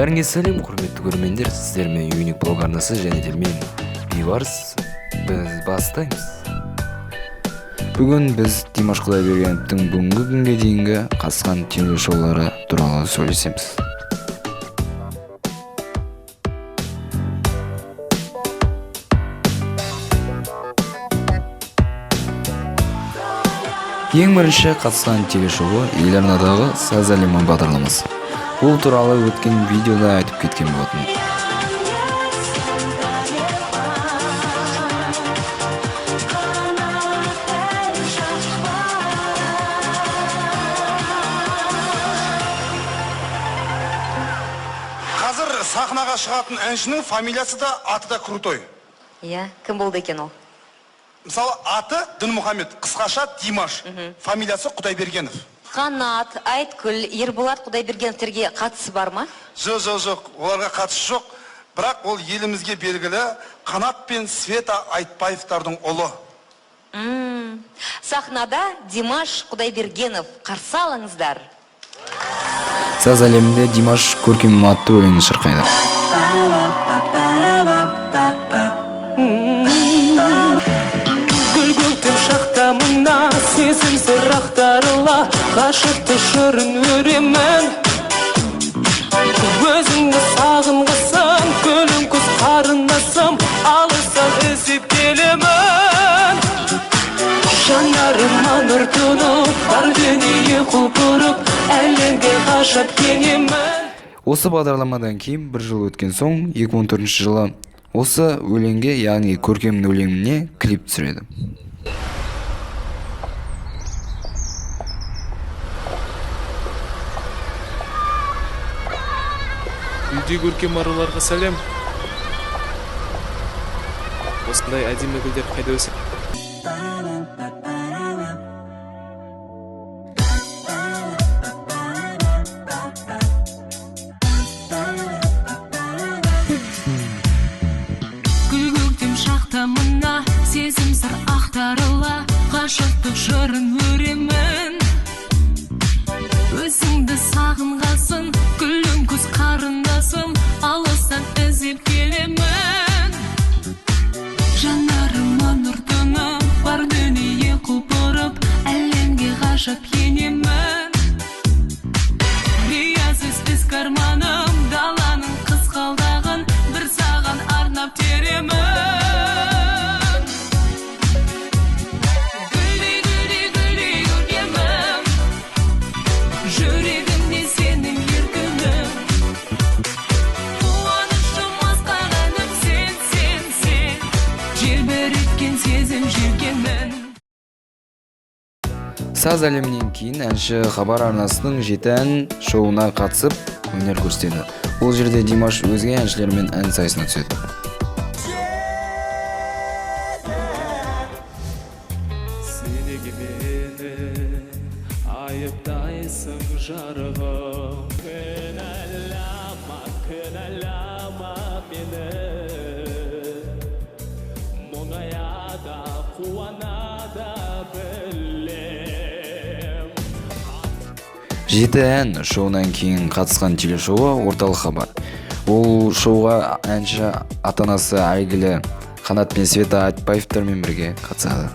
Бәріңе сәлем, құрметті көрермендер. Сіздермен Юник блог арнасы және де мен Бейбарыс. Біз бастаймыз. Бүгін біз Димаш Құдайбергеновтың бүгінгі күнге дейінгі қатысқан телешоулары туралы сөйлесеміз. Ең бірінші қатысқан телешоуы Еларнадағы Саз әлемі бағдарламасы. Бұл туралы өткен видеода айтып кеткен болатын. Қазір сахнаға шығатын әншінің фамилиясы да, аты да крутой. Иә, кім болды екен ол? Мысалы, аты Дінмұхамед, қысқаша Димаш, фамилиясы Құдайбергенов. Қанат, Айткүл, Ерболат Құдайбергеновтерге қатысы бар ма? Жоқ, оларға қатысы жоқ. Бірақ ол елімізге белгілі Қанат пен Света Айтбаевтардың ұлы. Сахнада Димаш Құдайбергенов, қарсы алыңыздар. Саз әлемінде Димаш көркем атты өлеңін шырқайды. Шақтамына сезім сырақтарыла ғашықты шырын өремін. Өзіңді сағынғысым, көлін күз қарындасым, алыстан іздеп келемін. Жанарыма нұр тұнып, бар дүние құлпырып, әлемге ғашап кенемін. Осы бағдарламадан кейін бір жыл өткен соң, 2014 жылы осы өлеңге, яғни көркем өлеңіне клип түсіреді. Үйде көркем аруларға сәлем. Осындай әдемі гүлдер қайда өсіп? Гүл көктем шақтамына сезім сыр ақтарыла ғашықтық жырын өремін. Өзіңді сағынғасын, күлім күз қарындасым, алыстан іздеп келемін. Жанарыма нұр тұнып, бар дүние құлпырып, әлемге ғашап енемін. Риясыз із карманым, даланың қызғалдағын бір саған арнап теремін. Жүрегімде сенің еркінің, қуанышым асқағанып сен, желбіреткен сезім жүргенмін. Саз әлемінен кейін әнші хабар арнасының 7 ән шоуына қатысып өнер көрсетеді. Бұл жерде Димаш өзге әншілермен ән сайысына түседі. Сенеге мені айыптайсың жарығым. Кінәлама мені, мұңая да қуана да білем. 7 ән шоуынан кейін қатысқан телешоуы орталық хабар. Ол шоуға әнші ата-анасы әйгілі Қанат пен Света Айтбаевтермен бірге қатысады.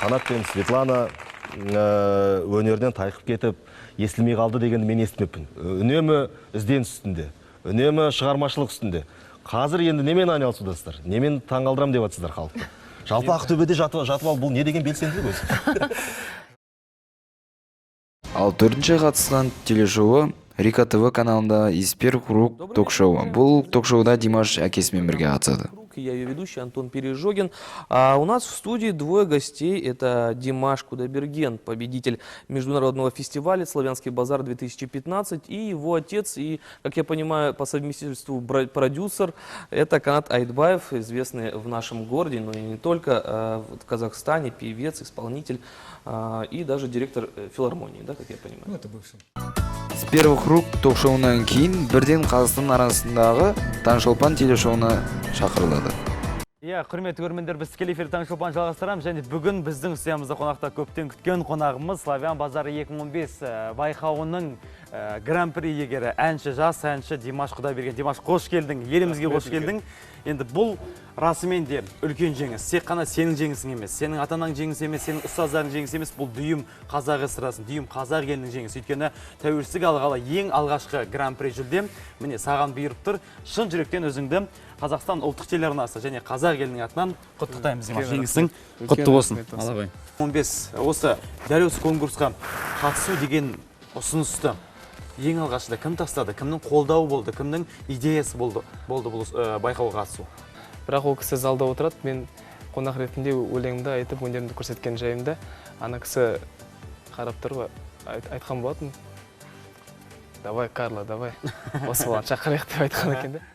Қанат пен Светлана өнерден тайқып кетіп, естілмей қалды дегенді мен естімеппін. Үнемі ізденіс үстінде, үнемі шығармашылық үстінде. Қазір енді немен айналысудасыздар? Немен таңғалдырам деп жатсыздар халықты? Жалпы Ақтөбеде жатып ал, бұл не деген белсенділік өзі? Ал 4-ші қатысқан телешоуы Рика ТВ каналында «Испер круг» ток-шоуы. Бұл ток-шоуда Димаш әкесімен бірге қатысады. Я ее ведущий Антон Пережогин. А у нас в студии двое гостей. Это Димаш Кудайберген, победитель международного фестиваля «Славянский базар 2015». И его отец, и, как я понимаю, по совместительству продюсер, это Канат Айтбаев, известный в нашем городе, но и не только, в Казахстане, певец, исполнитель и даже директор филармонии, да, как я понимаю. Ну, это бывший. С первых рук ток-шоуынан кейін бірден Қазақстан арасындағы Таңшолпан телешоуына шақырылады. Иә, құрметті көрермендер, біз тікелей эфирде таңғы шоуын жалғастырамыз және бүгін біздің студиямызда қонақта көптен күткен қонағымыз Славян базары 2015 байқауының гран-при иегері, әнші, жас әнші Димаш Құдайберген. Димаш, қош келдің, елімізге қош келдің. Енді бұл расымен де үлкен жеңіс. Тек қана сенің жеңісің емес, сенің ата-анаң жеңісі емес, сенің ұстаздарың жеңісі емес, бұл дүйім қазақ эстрадасын, дүйім қазақ елінің жеңісі. Өйткені тәуелсіздік алғалы ең алғашқы гран-при жүлдем міне саған бұйырып тұр. Шын жүректен өзіңді Қазақстан ұлттық телеарнасы және қазақ елінің атынан құттықтаймыз. Димаш, жеңісің құтты болсын. 15 осы дәл осы конкурсқа қатысу деген ұсынысты ең алғашында кім тастады, кімнің қолдауы болды, кімнің идеясы болды бұл байқауға қатысу? Бірақ ол кісі залда отырады, мен қонақ ретінде өлеңді айтып, өнерімді көрсеткен жайымда, ана кісі қарап тұрып айтқан болатын. Давай, Карла, давай. Осы болған шақырайық деп айтқан екен де.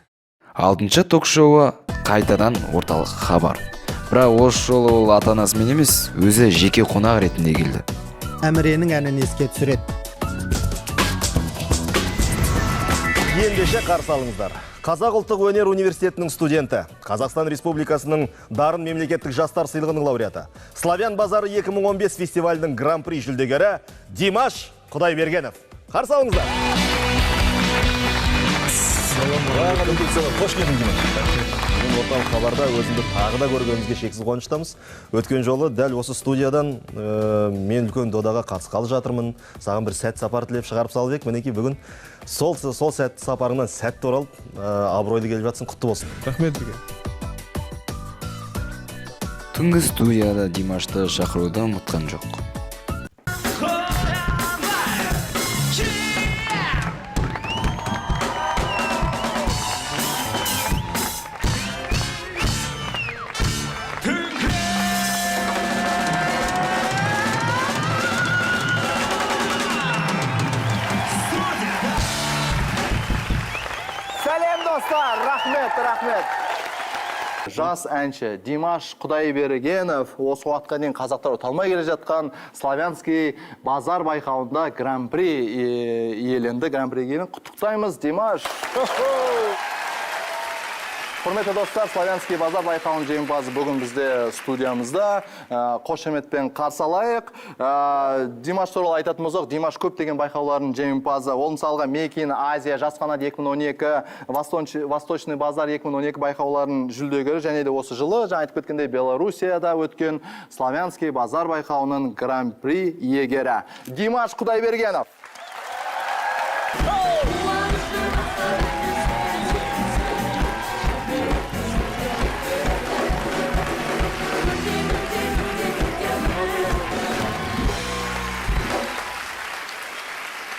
6-шы ток-шоуы қайтадан орталық хабар. Бірақ осы жолы ол ата-анасымен емес, өзі жеке қонақ ретінде келді. Әміренің әнін еске түсіреді. Ендеше қарсы алыңыздар. Қазақ ұлттық өнер университетінің студенті, Қазақстан Республикасының дарын мемлекеттік жастар сыйлығының лауреаты, Славян базары 2015 фестивалінің гран-при жүлдегері Димаш Құдайбергенов. Қарсы алыңыздар. Қош келдің, Димаш. Орталық хабарда өзімді тағы да көргенімізге шексіз қуаныштамыз. Өткен жолы дәл осы студиядан мен үлкен додаға қатысқалы жатырмын. Саған бір сәт сапар тілеп шығарып салып ек. Мінекей бүгін сол сәт сапарыңнан сәтті оралып, абыройлы келіп жатсың, құтты болсын. Рахмет бізге. Түнгі студияда Димашты шақыруды ұмытқан жоқ. Рахмет. Жас әнші Димаш Құдайбергенов осы уақытқа дейін қазақтар талмай келе жатқан Славянский базар байқауында гран-при иеленді. Гран-приге құттықтаймыз, Димаш. Құрметті достар, Славянский базар байқауының жеңімпазы бүгін бізде студиямызда. Қошеметпен қарсы алайық. Димаш туралы айтатын болсақ, Димаш көптеген байқаулардың жеңімпазы. Ол мысалға Мекин Азия жас қанат 2012, Восточный базар 2012 байқаулардың жүлдегері, және де осы жылы жаңа айтып кеткендей Белоруссияда өткен Славянский базар байқауының гран-при иегері Димаш Құдайбергенов.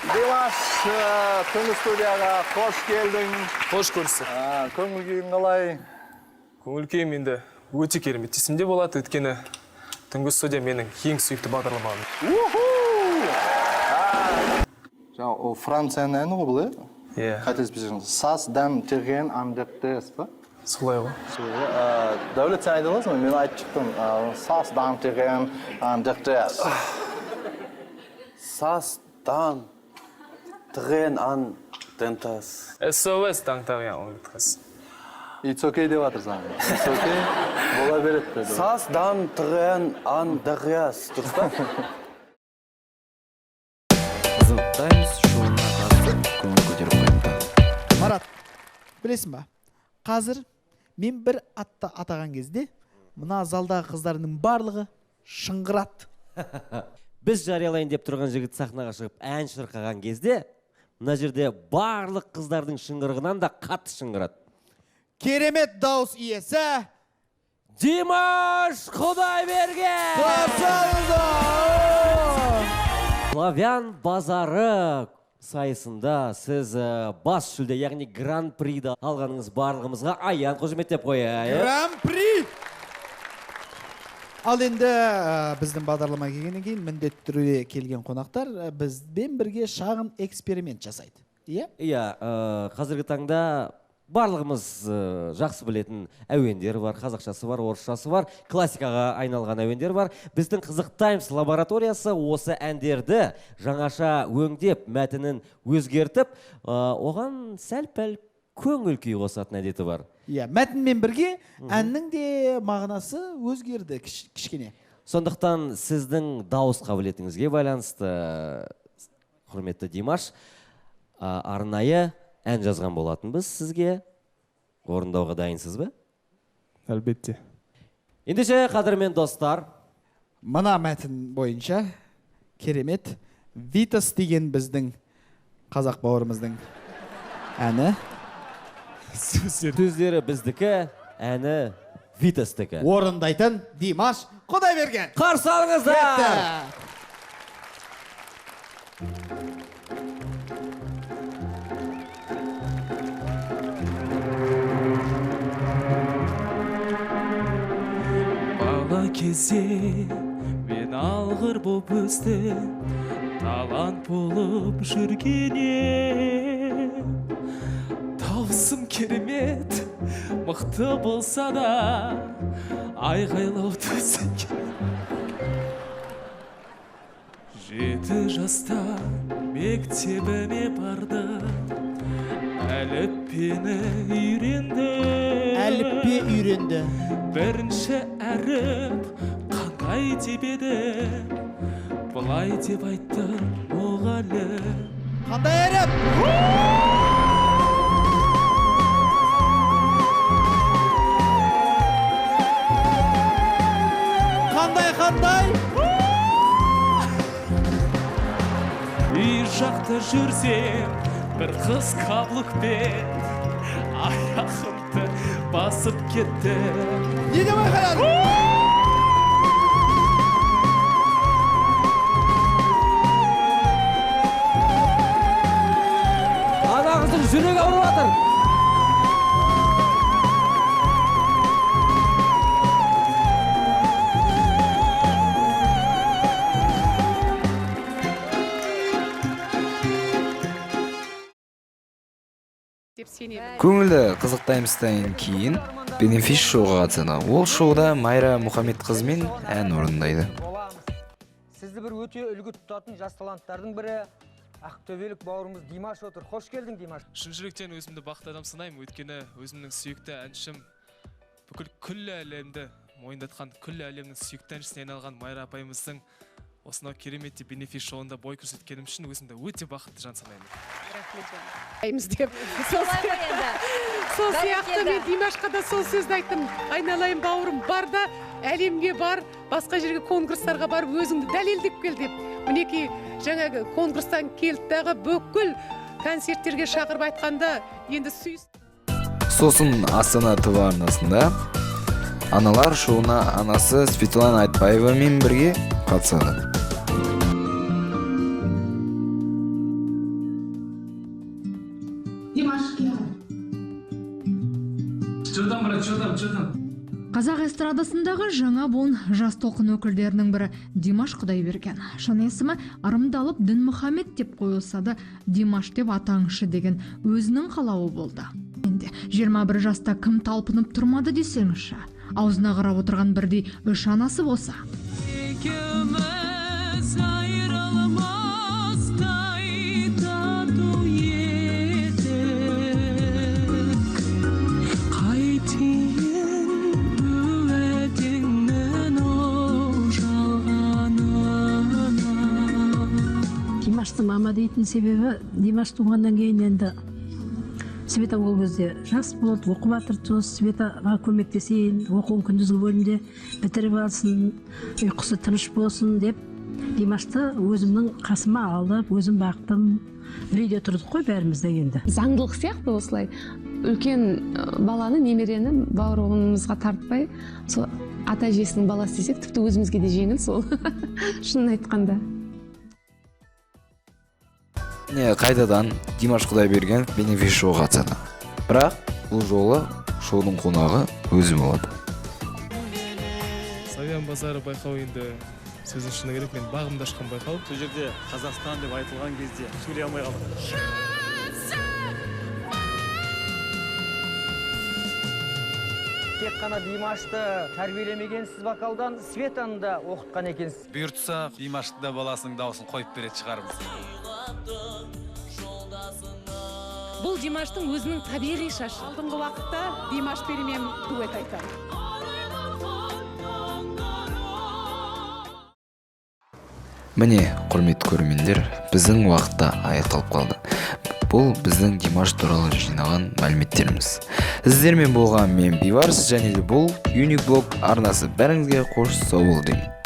Димаш, түнгі студияға қош келдің. Қош көрсі. Көңіл күйің қалай? Көңіл күйім енді өте керемет. Есімде болады, өткені түнгі студия менің ең сүйікті бағдарламам. О Францияның әні ғой бұл, Иә. Қателеспесем, сас дәм терген андертес па? Солай ғой. Дәулет, сен айта аласың ба? Мен айтып шықтым. Сас дәм терген андертес. Сас дәм терген андертес. SOS таңтағын оңғытқыз. It's okay деп атырсың. It's okay. Бола береді. Сас дәм терген андертес. Дұрыс па? Таймс шоуына қатысып көңіл көтеріп қайтты. Марат, білесің ба? Қазір мен бір атты атаған кезде, мына залдағы қыздардың барлығы шыңғырады. Біз жариялайын деп тұрған жігіт сахнаға шығып ән шырқаған кезде, мына жерде барлық қыздардың шыңғырығынан да қатты шыңғырады. Керемет дауыс иесі Димаш Құдайберген! Славян базары сайысында сіз бас жүлде, яғни гран-приді алғаныңыз барлығымызға аян қошеметтеп қояйық. Гран-при! Ал енді біздің бағдарлама келгеннен кейін міндетті түрде келген қонақтар бізбен бірге шағын эксперимент жасайды. Иә? Иә, қазіргі таңда барлығымыз жақсы білетін әуендер бар, қазақшасы бар, орысшасы бар, классикаға айналған әуендер бар. Біздің Қызық Таймс лабораториясы осы әндерді жаңаша өңдеп, мәтінін өзгертіп, оған сәл-пәл көңіл күй қосатын әдеті бар. Иә, мәтінмен бірге әннің де мағынасы өзгерді кішкене. Сондықтан сіздің дауыс қабілетіңізге байланысты, құрметті Димаш, арнайы ән жазған болатынбыз сізге. Орындауға дайынсыз ба? Әлбетте. Ендеше, қадірмен достар, мына мәтін бойынша керемет Витас деген біздің қазақ бауырымыздың әні. Сөздері біздікі, әні Витастікі. Орындайтын Димаш Құдайберген. Қарсы алыңыздар! Бала кезде мен алғыр боп өстім, талант болып жүргене. Таусым керемет, мықты болса да, айғайлау төсек. 7 жаста мектебіме барды, әліппені үйренді. Әліппе үйренді. Бірінші әріп қандай деп еді, бұлай деп айтты мұғалім. Қандай әріп? Қандай? Үй жақта жүрсем, бір қыз каблукпен аяғымды басып кетті. Не деп айқайлады? Ана қыздың жүрегі ауырып жатыр. Көңілді қызықтаймыстан кейін Бенефис шоуға қатысады. Ол шоуда Майра Мұхаммед қызмен ән орындайды. Сізді бір өте үлгі тұтатын жас таланттардың бірі ақтөбелік бауырымыз Димаш отыр. Қош келдің, Димаш. Шын жүректен өзімді бақытты адам санаймын, өйткені өзімнің сүйікті әншім бүкіл күллі әлемді мойындатқан, күллі әлемнің сүйікті әншісіне айналған Майра апайымыздың осынау кереметті Бенефис шоуында бой көрсеткенім үшін өзімді өте бақытты жан санаймын. Сол сияқты мен Димашқа да сол сөзді айттым. Айналайын бауырым, бар да әлемге бар, басқа жерге конкурстарға барып өзіңді дәлелдеп кел деп. Мінекей жаңағы конкурстан келді бүкіл концерттерге шақырып айтқанда енді сүйіс. Сосын Астана ТВ арнасында аналар шоуына анасы Светлана Айтбаевамен бірге қатысады. Қазақ эстрадасындағы жаңа буын жас толқын өкілдерінің бірі Димаш Құдайберген. Шын есімі Арымдалып Дінмұхаммед деп қойылса да, Димаш деп атаңшы деген өзінің қалауы болды. Енді 21 жаста кім талпынып тұрмады десеңізші. Аузына қарап отырған бірдей үш анасы болса. Димашты мама дейтін себебі, Димаш туғаннан кейін енді Света ол кезде жас болды, оқып жатыр, Светаға көмектесейін, оқуын күндізгі бөлімде бітіріп алсын, ұйқысы тыныш болсын деп, Димашты өзімнің қасыма алып, өзім бақтым. Бір үйде тұрдық қой бәрімізде енді. Заңдылық сияқты осылай. Үлкен баланы, немерені бауырымызға тартпай, сол ата-әжесінің баласы десек, тіпті өзімізге де жеңіл сол. Шынын айтқанда. Қайтадан Димаш Құдайберген Бенефис шоуға қатысады. Бірақ бұл жолы шоудың қонағы өзі болады. Славян базары байқау енді сөзін шыны керек, мен бағымды ашқан байқау. Сол жерде Қазақстан деп айтылған кезде сөйлей алмай қалдым. Тек қана Димашты тәрбиелемегенсіз вокалдан, Светаны да оқытқан екенсіз. Бұйыртса, Димашты да баласының дауысын қойып береді шығармыз. бұл Димаштың өзінің табиғи шашы. Алдыңғы уақытта Димаш берімен дуэт айтады. Міне, құрметті көрермендер, біздің уақытта аяқталып қалды. Бұл біздің Димаш туралы жинаған мәліметтеріміз. Сіздермен болған мен Бейбарыс, және де бұл Юник Блог арнасы. Бәріңізге қош сау бол деймін.